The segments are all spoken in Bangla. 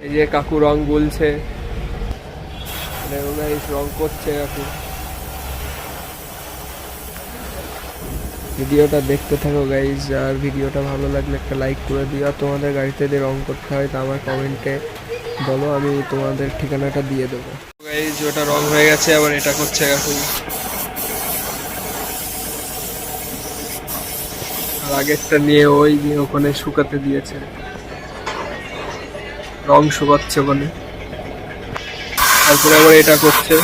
এই যে কাকু রং গুলছে, রং করছে কাকু। ভিডিওটা দেখতে থাকো গাইজ, আর ভিডিওটা ভালো লাগলে একটা লাইক করে দিও। আর তোমাদের গাড়িতে যদি রং করতে হয় তা আমার কমেন্টে বলো, আমি তোমাদের ঠিকানাটা দিয়ে দেবো। গাইজ ওটা রং হয়ে গেছে, আবার এটা করছে কাকু। আর আগেরটা নিয়ে ওই যে ওখানে শুকাতে দিয়েছে, রং শুকাচ্ছে ওখানে, তারপরে আবার এটা করছে।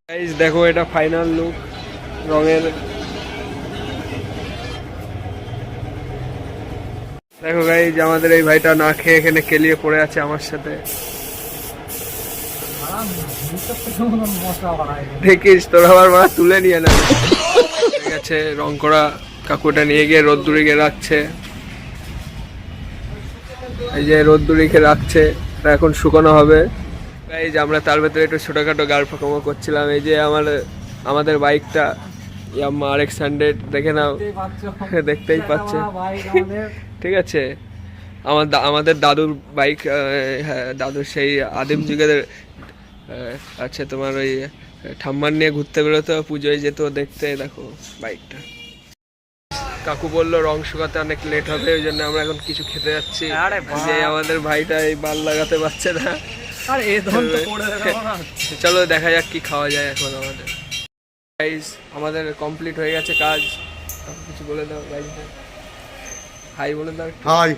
গাইজ দেখো এটা ফাইনাল লুক রঙের। দেখো গাইজ আমাদের এই ভাইটা না খেয়ে এখানে কেলিয়ে পড়ে আছে আমার সাথে। দেখিস তোর আবার মারা তুলে নিয়ে না। ঠিক আছে, রং করা কাকুটা নিয়ে গিয়ে রোদ্দুরে গিয়ে রাখছে। এই যে রোদ্দুরে গিয়ে রাখছে, এখন শুকানো হবে। এই যে আমরা তার ভেতরে একটু ছোটখাটো গাড় ফাঁকামো করছিলাম। এই যে আমাদের বাইকটা ইয়ামাহা RX-100 দেখে নাও, দেখতেই পাচ্ছে। ঠিক আছে, আমাদের দাদুর বাইক, হ্যাঁ দাদুর সেই আদিম যুগের। আচ্ছা তোমার ওই ঠাম্মার নিয়ে ঘুরতে বেরোতো, পুজোয় যেত দেখতে। দেখো বাইকটা। কাকু বললো রং শুকাতে অনেক লেট হবে, ওই জন্য আমরা এখন কিছু খেতে যাচ্ছি। যে আমাদের ভাইটা এই বাল লাগাতে পারছে না। চলো দেখা যাক কি খাওয়া যায় এখন। আমাদের কমপ্লিট হয়ে গেছে কাজ। কিছু বলে দাও গাইজ, হাই বলে দাও। হাই।